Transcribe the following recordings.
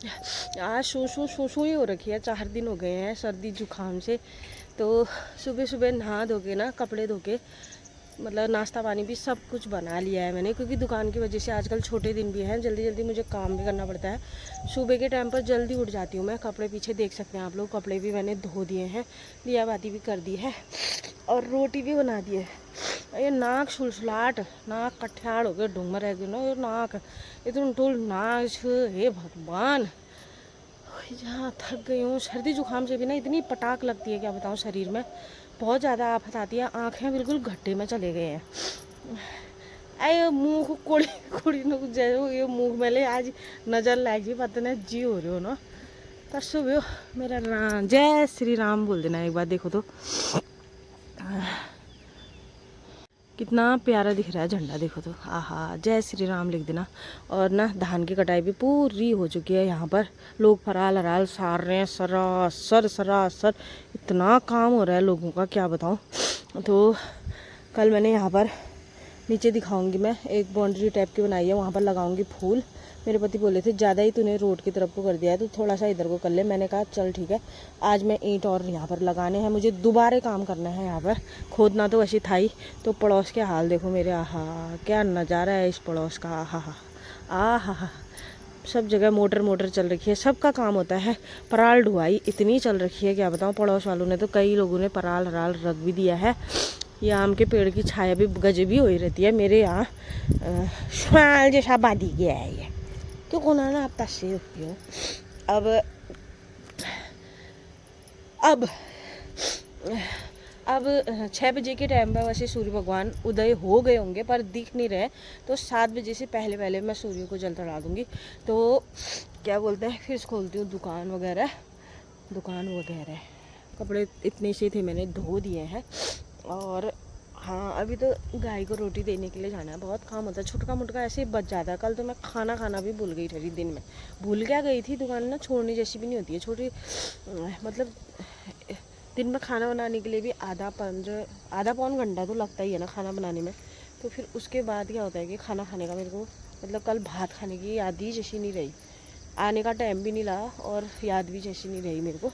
आज शू ही हो रखी है, 4 दिन हो गए हैं सर्दी जुकाम से। तो सुबह सुबह नहा धो के ना, कपड़े धो के, मतलब नाश्ता पानी भी सब कुछ बना लिया है मैंने, क्योंकि दुकान की वजह से आजकल छोटे दिन भी हैं, जल्दी जल्दी मुझे काम भी करना पड़ता है। सुबह के टाइम पर जल्दी उठ जाती हूँ मैं। कपड़े पीछे देख सकते हैं आप लोग, कपड़े भी मैंने धो दिए हैं, दिया बाती भी कर दी है और रोटी भी बना दी है। ये नाक सुलसुलाहट, नाक कठियाड़ हो गए, ढूंगर रह गए ना ये नाक, इतनी टूल नाक, हे भगवान। जहाँ थक गई हूँ, सर्दी जुकाम से भी ना इतनी पटाख लगती है, क्या बताऊँ, शरीर में बहुत ज़्यादा आफत आती है। आँखें बिल्कुल घट्टे में चले गए हैं। अरे मुँह को कुड़ी कुड़ी न जैसे ये मुँह मेले आज नज़र लग जी, पता नहीं जी हो रहे हो ना। तो सुबह मेरा राम, जय श्री राम बोल देना एक बार, देखो तो कितना प्यारा दिख रहा है झंडा, देखो तो, आहा, जय श्री राम लिख देना। और ना धान की कटाई भी पूरी हो चुकी है। यहाँ पर लोग फराल हराल सार रहे हैं, सरासर सरासर इतना काम हो रहा है लोगों का, क्या बताऊँ। तो कल मैंने यहाँ पर नीचे दिखाऊंगी, मैं एक बाउंड्री टाइप की बनाई है, वहाँ पर लगाऊंगी फूल। मेरे पति बोले थे ज़्यादा ही तूने रोड की तरफ को कर दिया है, तो थोड़ा सा इधर को कर ले। मैंने कहा चल ठीक है, आज मैं ईंट और यहाँ पर लगाने हैं, मुझे दोबारा काम करना है यहाँ पर। खोदना तो वैसे था ही। तो पड़ोस के हाल देखो मेरे, आहा क्या नज़ारा है इस पड़ोस का, आहा सब जगह मोटर चल रखी है, सबका काम होता है। पराल ढुआई इतनी चल रखी है, क्या बताऊँ। पड़ोस वालों ने तो, कई लोगों ने पराल हराल रख भी दिया है। ये आम के पेड़ की छाया भी गजबी हो ही रहती है मेरे यहाँ। श्वाल जैसा बांधी गया है ये, क्यों कोना ना आप तस्से होती हो। अब अब 6 बजे के टाइम पर वैसे सूर्य भगवान उदय हो गए होंगे, पर दिख नहीं रहे। तो 7 बजे से पहले पहले मैं सूर्य को जल चढ़ा दूँगी। तो क्या बोलते हैं, फिर खोलती हूँ दुकान वगैरह। कपड़े इतने से थे, मैंने धो दिए हैं। और हाँ, अभी तो गाय को रोटी देने के लिए जाना है, बहुत काम होता है। छुटका मुटका ऐसे ही बच जाता है। कल तो मैं खाना भी भूल गई थी दिन में, भूल क्या गई थी। दुकान ना छोड़ने जैसी भी नहीं होती है, छोटी मतलब दिन में खाना बनाने के लिए भी आधा पौन घंटा तो लगता ही है ना खाना बनाने में। तो फिर उसके बाद क्या होता है कि खाना खाने का मेरे को, मतलब कल भात खाने की याद ही जैसी नहीं रही, आने का टाइम भी नहीं लगा और याद भी जैसी नहीं रही मेरे को।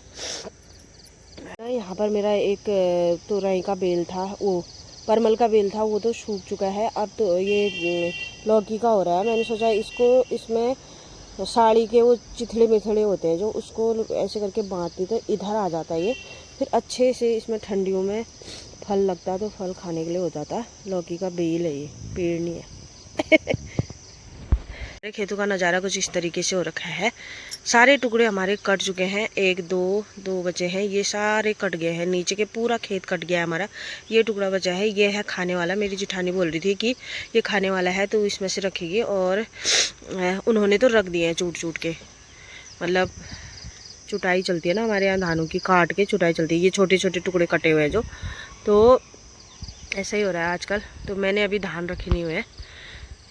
यहाँ पर मेरा एक तुरई का बेल था, वो परमल का बेल था, वो तो सूख चुका है। अब तो ये लौकी का हो रहा है। मैंने सोचा इसमें साड़ी के वो चिथड़े मिथड़े होते हैं जो, उसको ऐसे करके बांधती तो इधर आ जाता है ये, फिर अच्छे से इसमें ठंडियों में फल लगता है, तो फल खाने के लिए हो जाता है। लौकी का बेल है ये, पेड़ नहीं है। मेरे खेतों का नज़ारा कुछ इस तरीके से हो रखा है। सारे टुकड़े हमारे कट चुके हैं, एक दो बचे हैं, ये सारे कट गए हैं। नीचे के पूरा खेत कट गया है हमारा, ये टुकड़ा बचा है, ये है खाने वाला। मेरी जेठानी बोल रही थी कि ये खाने वाला है तो इसमें से रखेगी, और उन्होंने तो रख दिए हैं चूट के, मतलब चुटाई चलती है ना हमारे यहाँ धानों की, काट के चुटाई चलती है। ये छोटे छोटे टुकड़े कटे हुए हैं जो, तो ऐसा ही हो रहा है आजकल। तो मैंने अभी धान रखे नहीं हुए हैं।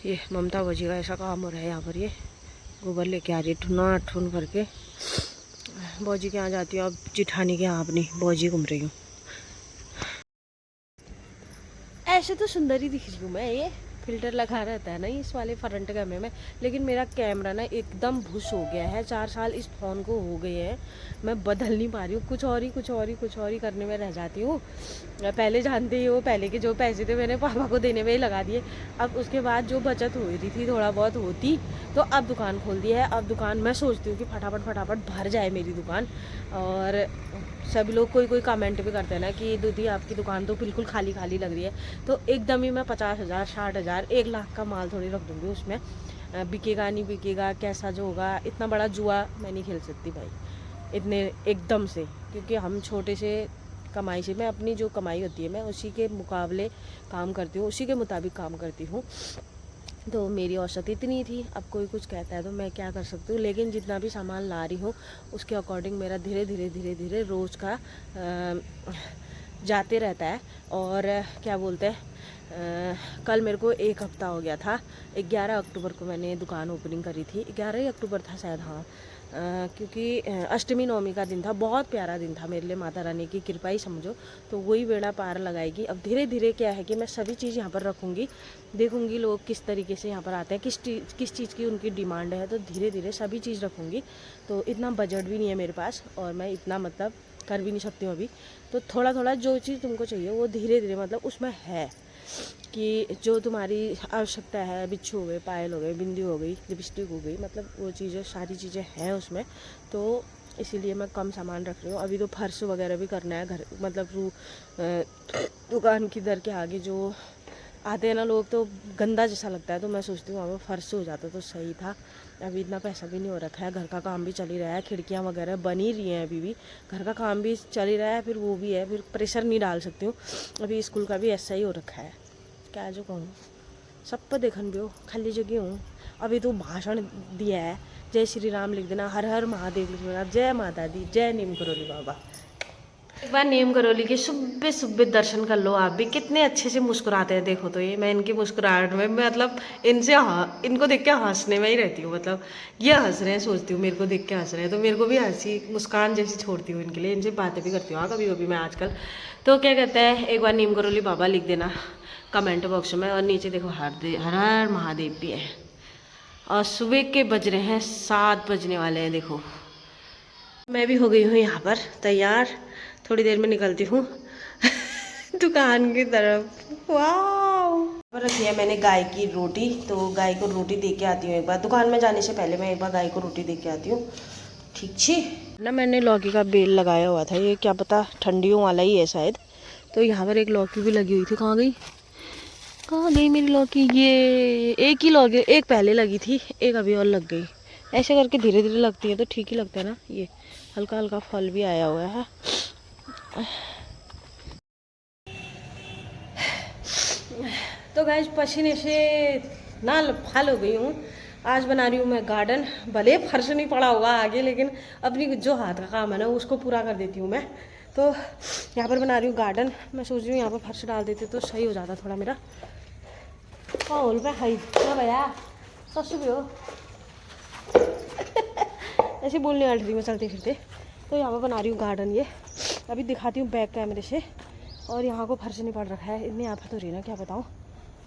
ये ममता भौजी का ऐसा काम हो रहा है यहाँ पर। ये गोबर लेके आ रही है ठुना ठुन करके। भौजी के यहाँ जाती हूँ, अब जिठानी के यहाँ अपनी भौजी घूम रही हूँ। ऐसे तो सुंदर ही दिख रही हूँ मैं, ये फिल्टर लगा रहता है ना इस वाले फ्रंट कैमरे में, लेकिन मेरा कैमरा ना एकदम भुस हो गया है। 4 साल इस फ़ोन को हो गए हैं, मैं बदल नहीं पा रही हूँ। कुछ और ही करने में रह जाती हूँ। पहले जानते ही हो, पहले के जो पैसे थे मैंने पापा को देने में ही लगा दिए। अब उसके बाद जो बचत हो रही थी थोड़ा बहुत होती, तो अब दुकान खोल दी है। अब दुकान मैं सोचती हूँ कि फटाफट भर जाए मेरी दुकान। और सभी लोग कोई कमेंट भी करते हैं ना कि दीदी आपकी दुकान तो बिल्कुल खाली खाली लग रही है। तो एकदम ही मैं 50,000 60,000 1 लाख का माल थोड़ी रख दूँगी उसमें। बिकेगा नहीं बिकेगा, कैसा जो होगा, इतना बड़ा जुआ मैं नहीं खेल सकती भाई इतने एकदम से। क्योंकि हम छोटे से कमाई से, मैं अपनी जो कमाई होती है मैं उसी के मुकाबले काम करती हूँ, उसी के मुताबिक काम करती हूँ। तो मेरी औसत इतनी थी, अब कोई कुछ कहता है तो मैं क्या कर सकती हूँ। लेकिन जितना भी सामान ला रही हूँ उसके अकॉर्डिंग मेरा धीरे धीरे रोज़ का जाते रहता है। और क्या बोलते हैं, कल मेरे को 1 हफ्ता हो गया था। 11 अक्टूबर को मैंने दुकान ओपनिंग करी थी, 11 ही अक्टूबर था शायद, हाँ। क्योंकि अष्टमी नवमी का दिन था, बहुत प्यारा दिन था मेरे लिए, माता रानी की कृपा ही समझो। तो वही बेड़ा पार लगाएगी। अब धीरे धीरे क्या है कि मैं सभी चीज़ यहाँ पर रखूँगी, देखूँगी लोग किस तरीके से यहाँ पर आते हैं, किस चीज़ की उनकी डिमांड है, तो धीरे धीरे सभी चीज़ रखूँगी। तो इतना बजट भी नहीं है मेरे पास, और मैं इतना मतलब कर भी नहीं सकती हूँ अभी। तो थोड़ा थोड़ा जो चीज़ तुमको चाहिए वो धीरे धीरे मतलब उसमें है, कि जो तुम्हारी आवश्यकता है, बिच्छू हो गए, पायल हो गए, बिंदी हो गई, लिपस्टिक हो गई, मतलब वो चीज़ें, सारी चीज़ें हैं उसमें। तो इसीलिए मैं कम सामान रख रही हूँ। अभी तो फर्श वगैरह भी करना है घर, मतलब दुकान की दर के आगे जो आते हैं ना लोग, तो गंदा जैसा लगता है। तो मैं सोचती हूँ वहाँ पर फर्श हो जाता तो सही था। अभी इतना पैसा भी नहीं हो रखा है, घर का काम भी चल ही रहा है, खिड़कियाँ वगैरह बन ही रही हैं, अभी भी घर का काम भी चल ही रहा है, फिर वो भी है, फिर प्रेशर नहीं डाल सकती हूँ। अभी स्कूल का भी ऐसा ही हो रखा है, क्या जो कहूँ, सब पर देखन भी हो, खाली जगह हूँ। अभी तो भाषण दिया है, जय श्री राम लिख देना, हर हर महादेव लिख देना, जय माता दी, जय नीम करोली बाबा। एक बार नीम करोली के सुबह सुबह दर्शन कर लो आप भी, कितने अच्छे से मुस्कुराते हैं। देखो तो ये, मैं इनकी मुस्कुराहट में मतलब इनको देख के हंसने में ही रहती हूँ। मतलब ये हंस रहे हैं, सोचती हूँ मेरे को देख के हंस रहे हैं, तो मेरे को भी हंसी मुस्कान जैसी छोड़ती हूँ इनके लिए। इनसे बातें भी करती हूँ हाँ कभी कभी मैं आजकल। तो क्या कहते हैं, एक बार नीम करोली बाबा लिख देना कमेंट बॉक्स में। और नीचे देखो हर हर महादेव भी है। और सुबह के बज रहे हैं 7 बजने वाले हैं। देखो मैं भी हो गई हूँ यहाँ पर तैयार, थोड़ी देर में निकलती हूँ दुकान की तरफ। वाह, रखी है मैंने गाय की रोटी, तो गाय को रोटी दे के आती हूँ एक बार। दुकान में जाने से पहले मैं एक बार गाय को रोटी दे के आती हूँ, ठीक छी ना। मैंने लौकी का बेल लगाया हुआ था, ये क्या पता ठंडियों वाला ही है शायद। तो यहाँ पर एक लौकी भी लगी हुई थी, कहाँ गई मेरी लौकी? ये एक ही लौकी, एक पहले लगी थी, एक अभी और लग गई। ऐसे करके धीरे धीरे लगती है तो ठीक ही लगता है ना। ये हल्का हल्का फल भी आया हुआ है। तो गाइस पसीने से ना फाल हो गई हूँ। आज बना रही हूँ मैं गार्डन, भले फर्श नहीं पड़ा होगा आगे, लेकिन अपनी जो हाथ का काम है ना उसको पूरा कर देती हूँ मैं। तो यहाँ पर बना रही हूँ गार्डन। मैं सोच रही हूँ यहाँ पर फर्श डाल देती तो सही हो जाता थोड़ा मेरा माहौल पे। हाई क्या भैया सस भी हो ऐसे बोलने वाली रही मैं चलते फिरते। तो यहाँ पर बना रही हूँ गार्डन, ये अभी दिखाती हूँ बैक कैमरे से। और यहाँ को फर्श नहीं पड़ रखा है, इतनी आफत हो रही है ना, क्या बताऊँ।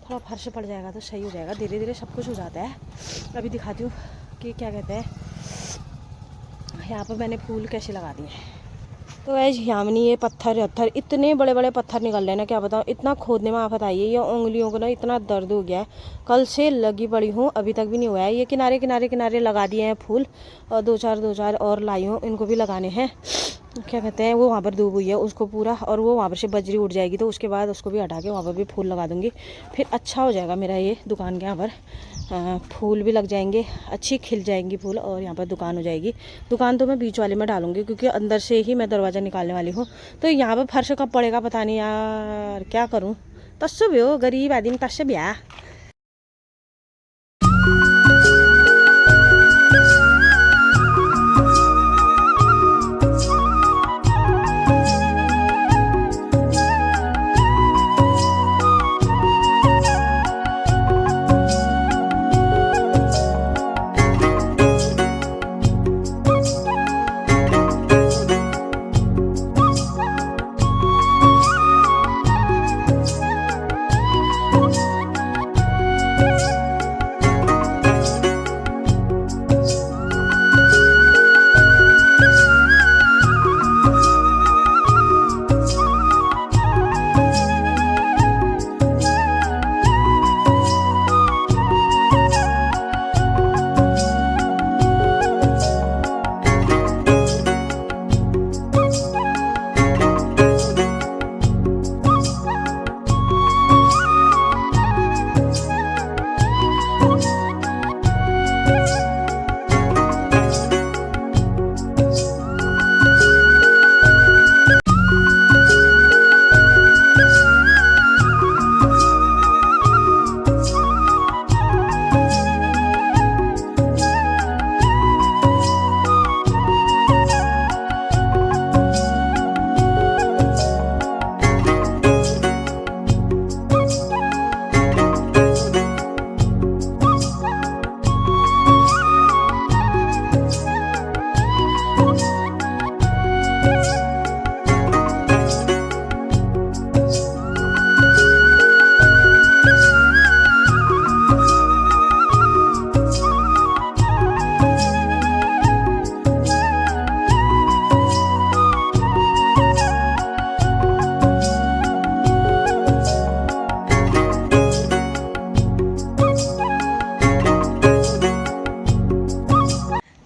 थोड़ा फर्श पड़ जाएगा तो सही हो जाएगा, धीरे धीरे सब कुछ हो जाता है। अभी दिखाती हूँ कि क्या कहते हैं, यहाँ पर मैंने फूल कैसे लगा दिए हैं। तो ऐसे यामिनी ये पत्थर इतने बड़े बड़े पत्थर निकल रहे हैं ना, क्या बताऊँ। इतना खोदने में आफत आई है, ये उंगलियों को ना इतना दर्द हो गया है। कल से लगी पड़ी हूँ, अभी तक भी नहीं हुआ है। ये किनारे किनारे किनारे लगा दिए हैं फूल, और दो चार और लाई हूँ, इनको भी लगाने हैं। क्या कहते हैं, वो वहाँ पर दूब हुई है उसको पूरा, और वो वहाँ पर से बजरी उठ जाएगी तो उसके बाद उसको भी हटा के वहाँ पर भी फूल लगा दूँगी। फिर अच्छा हो जाएगा मेरा ये दुकान के यहाँ पर, फूल भी लग जाएंगे, अच्छी खिल जाएंगी फूल, और यहाँ पर दुकान हो जाएगी। दुकान तो मैं बीच वाले में डालूंगी क्योंकि अंदर से ही मैं दरवाज़ा निकालने वाली हूँ। तो यहाँ पर फर्श कब पड़ेगा पता नहीं यार, क्या करूँ। तस्सो भी हो गरीब आदमी, तस्से भी आ।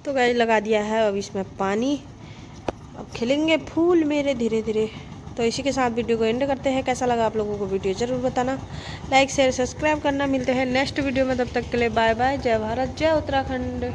तो गाइस लगा दिया है अब इसमें पानी, अब खिलेंगे फूल मेरे धीरे धीरे। तो इसी के साथ वीडियो को एंड करते हैं। कैसा लगा आप लोगों को वीडियो ज़रूर बताना, लाइक शेयर सब्सक्राइब करना। मिलते हैं नेक्स्ट वीडियो में, तब तक के लिए बाय बाय। जय भारत, जय उत्तराखंड।